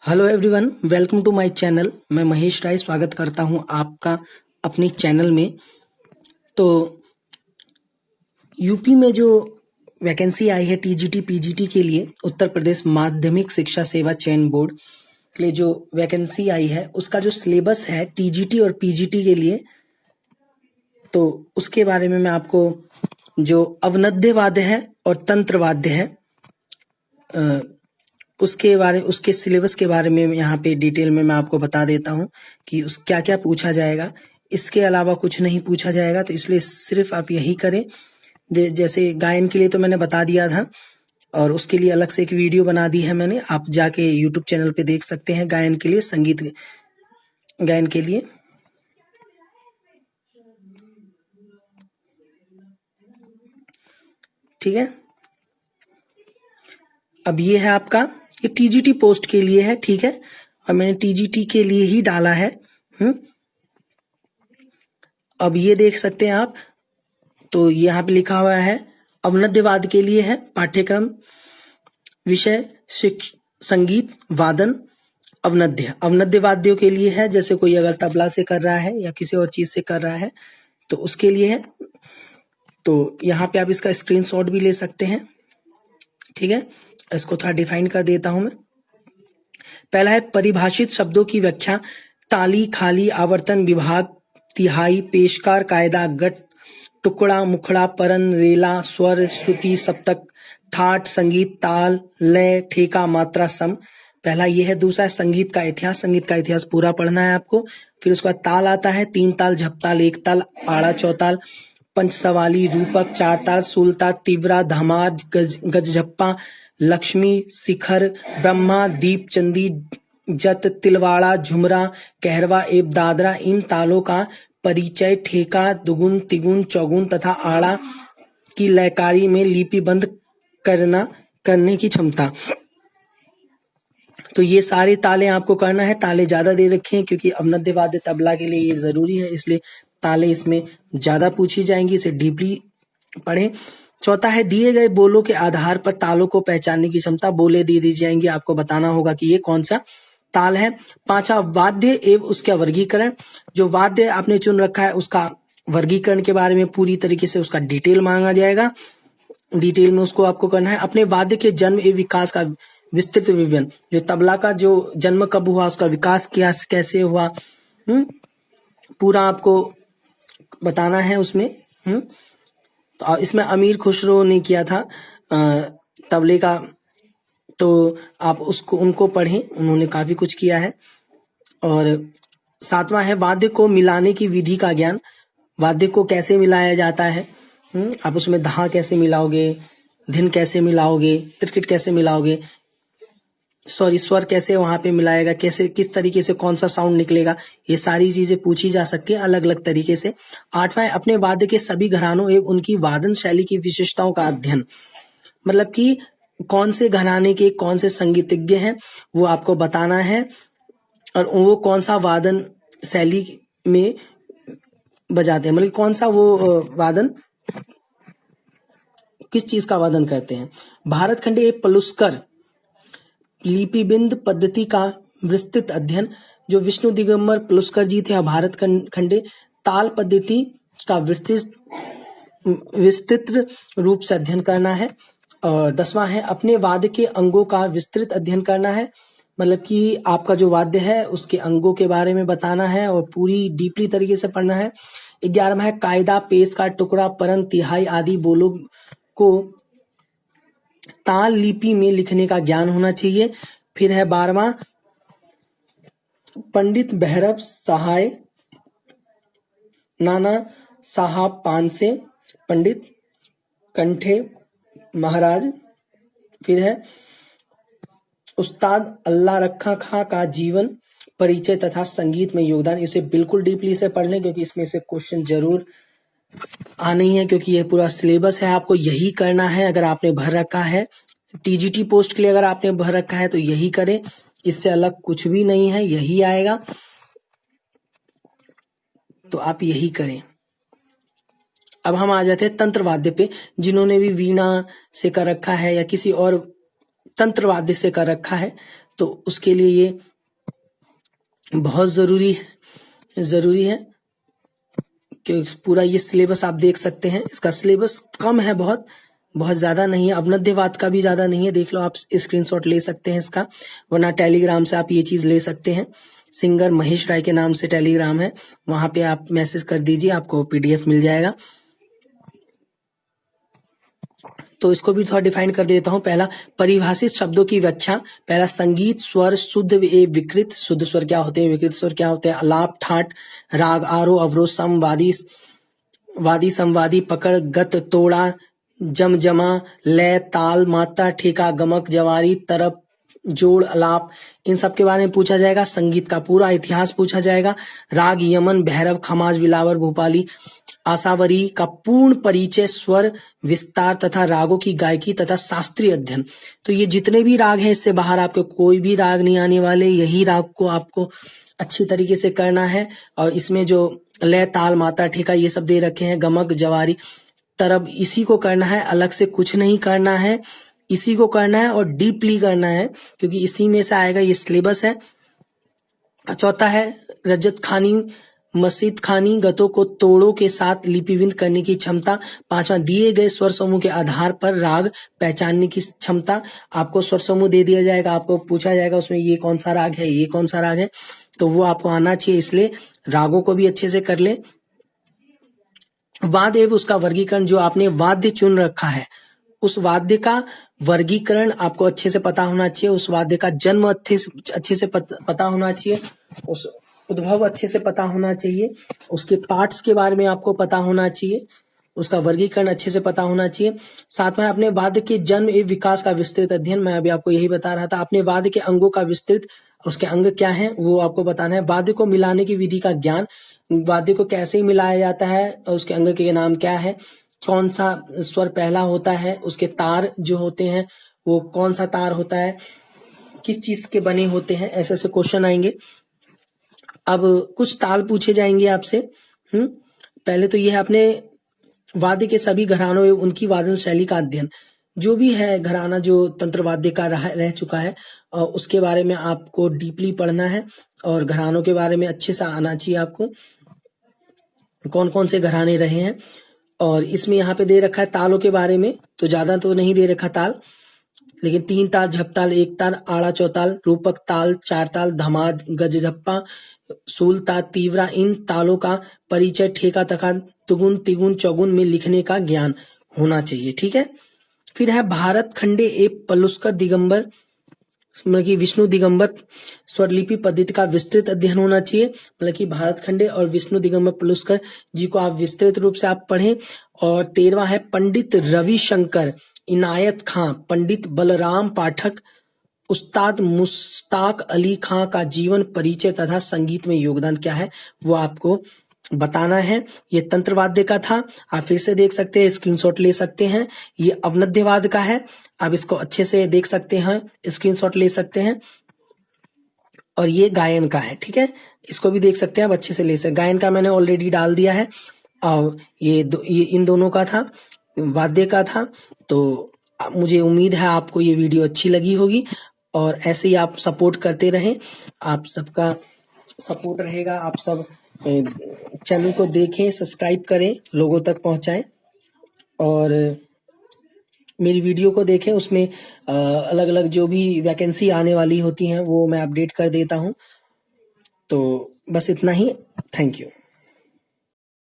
Hello everyone, welcome to my channel. मैं महेश राय स्वागत करता हूं आपका अपने चैनल में। तो यूपी में जो वैकेंसी आई है टीजीटी पीजीटी के लिए, उत्तर प्रदेश माध्यमिक शिक्षा सेवा चयन बोर्ड के लिए जो वैकेंसी आई है उसका जो सिलेबस है टीजीटी और पीजीटी के लिए, तो उसके बारे में मैं आपको जो अवनद्यवाद्य है और तंत्रवाद्य है उसके सिलेबस के बारे में यहाँ पे डिटेल में मैं आपको बता देता हूँ कि उस क्या क्या पूछा जाएगा। इसके अलावा कुछ नहीं पूछा जाएगा, तो इसलिए सिर्फ आप यही करें। जैसे गायन के लिए तो मैंने बता दिया था और उसके लिए अलग से एक वीडियो बना दी है मैंने, आप जाके यूट्यूब चैनल पे देख सकते हैं। गायन के लिए, संगीत गायन के लिए, ठीक है। अब ये है आपका, ये टीजीटी पोस्ट के लिए है, ठीक है, और मैंने टीजीटी के लिए ही डाला है। अब ये देख सकते हैं आप, तो यहाँ पे लिखा हुआ है अवनद्यवाद के लिए है पाठ्यक्रम विषय संगीत वादन अवनद्य वाद्यों के लिए है। जैसे कोई अगर तबला से कर रहा है या किसी और चीज से कर रहा है तो उसके लिए है। तो यहाँ पे आप इसका स्क्रीनशॉट भी ले सकते हैं, ठीक है। इसको थोड़ा डिफाइन कर देता हूं मैं। पहला है परिभाषित शब्दों की व्याख्या। ताली, खाली, आवर्तन, विभाग, तिहाई, पेशकार, कायदा, गट, टुकड़ा, मुखड़ा, परन, रेला, स्वर, श्रुति, सप्तक, ठाट, संगीत, ताल, लय, ठेका, मात्रा, सम। पहला ये है। दूसरा है संगीत का इतिहास। संगीत का इतिहास पूरा पढ़ना है आपको। फिर उसके बाद ताल आता है, 3 ताल, झपताल, 1 ताल, आड़ा, चौताल, पंचसवाली, रूपक, 4 ताल, सुलता, तिवरा, धमार, गजझप्पा, लक्ष्मी, शिखर, ब्रह्मा, दीप, चंदी, जत, तिलवाड़ा, झुमरा, कहरवा एवं दादरा। इन तालों का परिचय ठेका, दुगुन, तिगुन, चौगुन तथा आड़ा की लयकारी में लिपिबंद करने की क्षमता। तो ये सारे ताले आपको करना है। ताले ज्यादा दे रखे हैं क्योंकि अवनद्य वाद्य तबला के लिए ये जरूरी है, इसलिए ताले इसमें ज्यादा पूछी जाएंगी, इसे डीपली पढ़ें। चौथा है दिए गए बोलों के आधार पर तालों को पहचानने की क्षमता। बोले दे दी जाएंगी, आपको बताना होगा कि ये कौन सा ताल है। पांचवा वाद्य एवं उसका वर्गीकरण। जो वाद्य आपने चुन रखा है उसका वर्गीकरण के बारे में पूरी तरीके से उसका डिटेल मांगा जाएगा। डिटेल में उसको आपको करना है। अपने वाद्य के जन्म एवं विकास का विस्तृत विवरण। जो तबला का जो जन्म कब हुआ, उसका विकास क्या कैसे हुआ, पूरा आपको बताना है उसमें। तो इसमें अमीर खुसरो ने किया था तबले का, तो आप उनको पढ़ें, उन्होंने काफी कुछ किया है। और 7वां है वाद्य को मिलाने की विधि का ज्ञान। वाद्य को कैसे मिलाया जाता है, आप उसमें धा कैसे मिलाओगे, धिन कैसे मिलाओगे, त्रिकिट कैसे मिलाओगे, स्वर कैसे वहां पे मिलाएगा, कैसे किस तरीके से कौन सा साउंड निकलेगा, ये सारी चीजें पूछी जा सकती है अलग अलग तरीके से। 8वां है अपने वाद्य के सभी घरानों एवं उनकी वादन शैली की विशेषताओं का अध्ययन। मतलब कि कौन से घराने के कौन से संगीतज्ञ हैं वो आपको बताना है, और वो कौन सा वादन शैली में बजाते हैं, मतलब कौन सा वो वादन किस चीज का वादन करते हैं। भारत खंडे पलुस्कर लिपिबिंद पद्धति का विस्तृत अध्ययन। जो विष्णु दिगंबर पलुस्कर जी थे भारत खंडे ताल पद्धति का विस्तृत रूप से अध्ययन करना है। और 10वां है अपने वाद्य के अंगों का विस्तृत अध्ययन करना है। मतलब कि आपका जो वाद्य है उसके अंगों के बारे में बताना है और पूरी डीपली तरीके से पढ़ना है। 11वां है कायदा, पेश का, टुकड़ा, परन, तिहाई आदि बोलों को ताल लिपि में लिखने का ज्ञान होना चाहिए। फिर है 12वां पंडित भैरव सहाय नाना साहब पानसे, पंडित कंठे महाराज। फिर है उस्ताद अल्लाह रखा खां का जीवन परिचय तथा संगीत में योगदान। इसे बिल्कुल डीपली से पढ़ लें क्योंकि इसमें से क्वेश्चन जरूर आने ही है, क्योंकि ये पूरा सिलेबस है, आपको यही करना है। अगर आपने भर रखा है टीजीटी पोस्ट के लिए, अगर आपने भर रखा है तो यही करें, इससे अलग कुछ भी नहीं है, यही आएगा, तो आप यही करें। अब हम आ जाते हैं तंत्र वाद्य पे। जिन्होंने भी वीणा से कर रखा है या किसी और तंत्र वाद्य से कर रखा है तो उसके लिए ये बहुत ज़रूरी है कि पूरा ये सिलेबस आप देख सकते हैं। इसका सिलेबस कम है, बहुत ज़्यादा नहीं है, अवनद्यवाद का भी ज़्यादा नहीं है। देख लो, आप स्क्रीनशॉट ले सकते हैं इसका, वरना टेलीग्राम से आप ये चीज़ ले सकते हैं। सिंगर महेश राय के नाम से टेलीग्राम है, वहां पे आप मैसेज कर दीजिए, आपको PDF मिल जाएगा। तो इसको भी थोड़ा डिफाइन कर देता हूं। पहला, परिभाषित शब्दों की व्याख्या। पहला, संगीत, स्वर, शुद्ध एवं विकृत। शुद्ध स्वर क्या होते हैं, विकृत स्वर क्या होते हैं, आलाप, ठाट, राग, आरोह, अवरोह, सम, वादी, संवादी, पकड़, गत, तोड़ा, जमजमा, लय, ताल, मात्रा, ठेका, गमक, जवारी, तरप, जोड़, आलाप, इन सब के बारे में पूछा जाएगा। संगीत का पूरा इतिहास पूछा जाएगा। राग, यमन, भैरव, खमाज, बिलावर, भोपाली, आसावरी का पूर्ण परिचय, स्वर विस्तार तथा रागों की गायकी तथा शास्त्रीय अध्ययन। तो ये जितने भी राग हैं, इससे बाहर आपके कोई भी राग नहीं आने वाले, यही राग को आपको अच्छी तरीके से करना है। और इसमें जो लय, ताल, मात्रा, ठेका ये सब दे रखे हैं, गमक, जवारी, तरब, इसी को करना है, अलग से कुछ नहीं करना है, इसी को करना है और डीपली करना है, क्योंकि इसी में से आएगा, ये सिलेबस है। चौथा है रजत खानी, मस्जिद खानी, गतों को तोड़ों के साथ लिपिबद्ध करने की क्षमता। पांचवा, दिए गए स्वर समूह के आधार पर राग पहचानने की क्षमता। आपको स्वर समूह दे दिया जाएगा, आपको पूछा जाएगा उसमें ये कौन सा राग है, ये कौन सा राग है, तो वो आपको आना चाहिए, इसलिए रागों को भी अच्छे से कर ले। वाद्य एवं उसका वर्गीकरण, जो आपने वाद्य चुन रखा है उस वाद्य का वर्गीकरण आपको अच्छे से पता होना चाहिए, उस वाद्य का जन्म अच्छे से पता होना चाहिए, उस उद्भव अच्छे से पता होना चाहिए, उसके पार्ट्स के बारे में आपको पता होना चाहिए, उसका वर्गीकरण अच्छे से पता होना चाहिए। सातवां, अपने वाद्य के जन्म एवं विकास का विस्तृत अध्ययन। मैं अभी आपको यही बता रहा था, अपने वाद्य के अंगों का विस्तृत, उसके अंग क्या है वो आपको बताना है। वाद्य को मिलाने की विधि का ज्ञान, वाद्य को कैसे मिलाया जाता है, उसके अंग के नाम क्या है, कौन सा स्वर पहला होता है, उसके तार जो होते हैं वो कौन सा तार होता है, किस चीज के बने होते हैं, ऐसे ऐसे क्वेश्चन आएंगे। अब कुछ ताल पूछे जाएंगे आपसे। पहले तो ये है अपने वाद्य के सभी घरानों एवं उनकी वादन शैली का अध्ययन। जो भी है घराना जो तंत्र वाद्य का रह चुका है, उसके बारे में आपको डीपली पढ़ना है और घरानों के बारे में अच्छे से आना चाहिए आपको, कौन कौन से घराने रहे हैं। और इसमें यहाँ पे दे रखा है तालों के बारे में, तो ज्यादा तो नहीं दे रखा ताल, लेकिन 3 ताल, झपताल, 1 ताल, आड़ा चौताल, रूपक ताल, 4 ताल, धमाद, गज झप्पा, सूल ताल, तीव्रा, इन तालों का परिचय, ठेका तथा तुगुन, तिगुन, चौगुन में लिखने का ज्ञान होना चाहिए। ठीक है। फिर है भारत खंडे एवं पलुस्कर दिगंबर, मतलब कि विष्णु दिगंबर स्वरलिपि पद्धति का विस्तृत अध्ययन होना चाहिए। मतलब कि भारत खंडे और विष्णु दिगंबर पलुस्कर जी को आप विस्तृत रूप से आप पढ़ें। और 13वां है पंडित रविशंकर इनायत खां, पंडित बलराम पाठक, उस्ताद मुश्ताक अली खां का जीवन परिचय तथा संगीत में योगदान क्या है वो आपको बताना है। ये तंत्रवाद्य का था, आप फिर से देख सकते हैं, स्क्रीनशॉट ले सकते हैं। ये अवनद्यवाद का है, आप इसको अच्छे से देख सकते हैं, स्क्रीनशॉट ले सकते हैं। और ये गायन का है, ठीक है, इसको भी देख सकते हैं आप, अच्छे से ले सकते। गायन का मैंने ऑलरेडी डाल दिया है, और ये इन दोनों का था, वाद्य का था। तो मुझे उम्मीद है आपको ये वीडियो अच्छी लगी होगी, और ऐसे ही आप सपोर्ट करते रहें। आप सबका सपोर्ट रहेगा, आप सब चैनल को देखें, सब्सक्राइब करें, लोगों तक पहुंचाएं, और मेरी वीडियो को देखें। उसमें अलग अलग जो भी वैकेंसी आने वाली होती हैं वो मैं अपडेट कर देता हूं। तो बस इतना ही, थैंक यू।